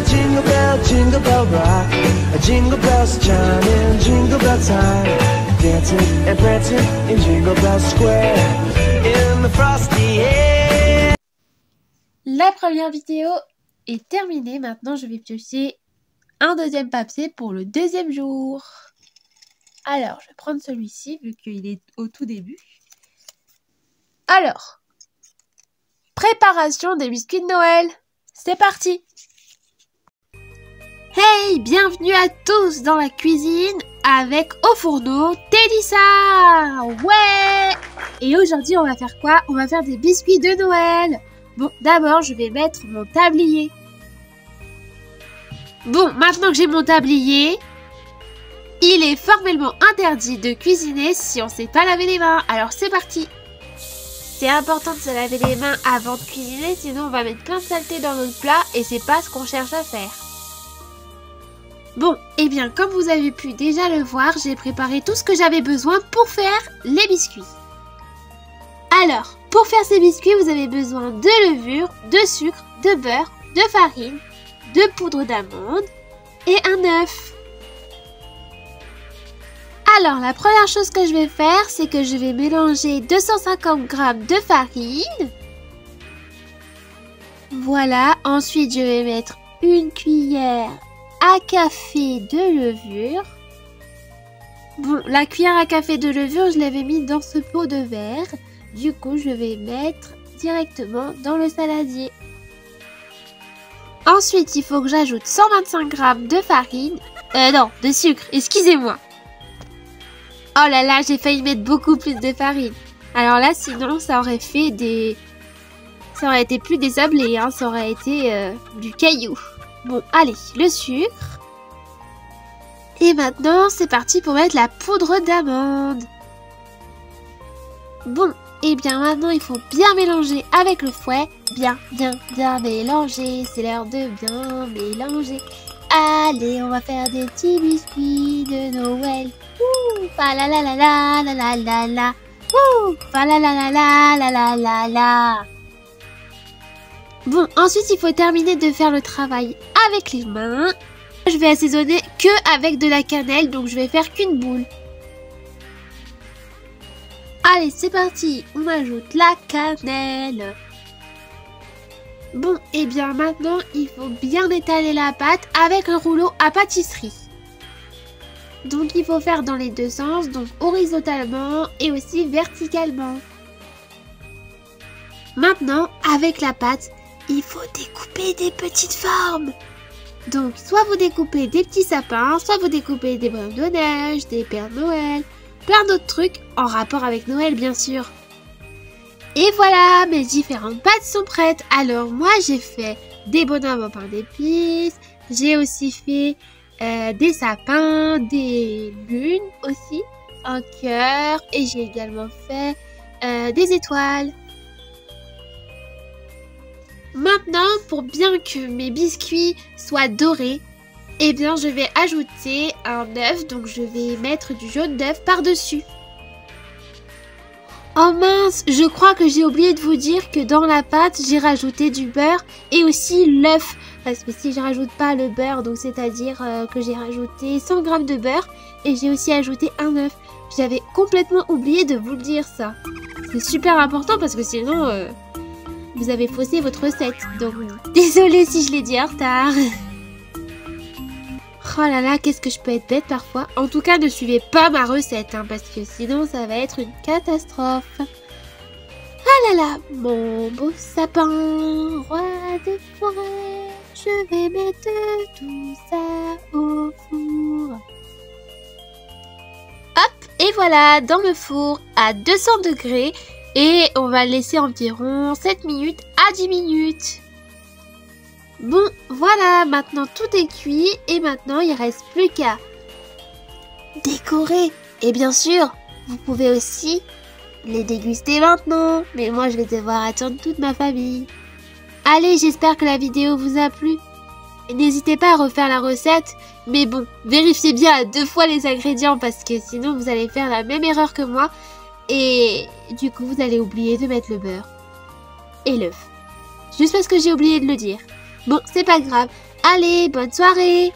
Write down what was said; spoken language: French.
jingle bell rock. Jingle bells chiming, jingle bell time. Dancing and prancing in Jingle Bell Square. In the frosty air. La première vidéo est terminée. Maintenant, je vais piocher un deuxième papier pour le deuxième jour. Alors, je vais prendre celui-ci vu qu'il est au tout début. Alors, préparation des biscuits de Noël. C'est parti! Hey, bienvenue à tous dans la cuisine avec au fourneau Télissa. Ouais! Et aujourd'hui, on va faire quoi? On va faire des biscuits de Noël. Bon, d'abord, je vais mettre mon tablier. Bon, maintenant que j'ai mon tablier, il est formellement interdit de cuisiner si on ne sait pas laver les mains. Alors, c'est parti! C'est important de se laver les mains avant de cuisiner, sinon on va mettre plein de saleté dans notre plat et c'est pas ce qu'on cherche à faire. Bon, et bien comme vous avez pu déjà le voir, j'ai préparé tout ce que j'avais besoin pour faire les biscuits. Alors, pour faire ces biscuits, vous avez besoin de levure, de sucre, de beurre, de farine, de poudre d'amande et un œuf. Alors, la première chose que je vais faire, c'est que je vais mélanger 250 g de farine. Voilà, ensuite je vais mettre une cuillère à café de levure. Bon, la cuillère à café de levure, je l'avais mis dans ce pot de verre. Du coup, je vais mettre directement dans le saladier. Ensuite, il faut que j'ajoute 125 g de farine. Non, de sucre, excusez-moi. Oh là là, j'ai failli mettre beaucoup plus de farine. Alors là, sinon, ça aurait fait des... Ça aurait été plus des sablés, hein. Ça aurait été du caillou. Bon, allez, le sucre. Et maintenant, c'est parti pour mettre la poudre d'amande. Bon, et bien maintenant, il faut bien mélanger avec le fouet. Bien mélanger. C'est l'heure de bien mélanger. Allez, on va faire des petits biscuits de Noël. Ouh, fa la la la la la la la la. Ouh, fa la la la la la la la la. Bon, ensuite il faut terminer de faire le travail avec les mains. Je vais assaisonner que avec de la cannelle, donc je vais faire qu'une boule. Allez, c'est parti, on ajoute la cannelle. Bon, et bien maintenant, il faut bien étaler la pâte avec un rouleau à pâtisserie. Donc il faut faire dans les deux sens, donc horizontalement et aussi verticalement. Maintenant, avec la pâte, il faut découper des petites formes. Donc soit vous découpez des petits sapins, soit vous découpez des bonhommes de neige, des pères Noël, plein d'autres trucs en rapport avec Noël bien sûr. Et voilà, mes différentes pâtes sont prêtes. Alors moi j'ai fait des bonhommes en pain d'épices, j'ai aussi fait des sapins, des lunes aussi, un cœur et j'ai également fait des étoiles. Maintenant, pour bien que mes biscuits soient dorés, eh bien je vais ajouter un œuf, donc je vais mettre du jaune d'œuf par-dessus. Oh mince, je crois que j'ai oublié de vous dire que dans la pâte, j'ai rajouté du beurre et aussi l'œuf. Parce que si je rajoute pas le beurre, donc c'est-à-dire que j'ai rajouté 100 g de beurre et j'ai aussi ajouté un œuf. J'avais complètement oublié de vous le dire ça. C'est super important parce que sinon, vous avez faussé votre recette. Donc, désolée si je l'ai dit en retard. Oh là là, qu'est-ce que je peux être bête parfois. En tout cas, ne suivez pas ma recette, hein, parce que sinon, ça va être une catastrophe. Ah là là, mon beau sapin, roi de forêt, je vais mettre tout ça au four. Hop, et voilà, dans le four à 200 degrés. Et on va laisser environ 7 minutes à 10 minutes. Bon, voilà, maintenant tout est cuit et maintenant il ne reste plus qu'à décorer. Et bien sûr, vous pouvez aussi les déguster maintenant. Mais moi, je vais devoir attendre toute ma famille. Allez, j'espère que la vidéo vous a plu. N'hésitez pas à refaire la recette. Mais bon, vérifiez bien à 2 fois les ingrédients parce que sinon vous allez faire la même erreur que moi. Et du coup, vous allez oublier de mettre le beurre et l'œuf. Juste parce que j'ai oublié de le dire. Bon, c'est pas grave. Allez, bonne soirée!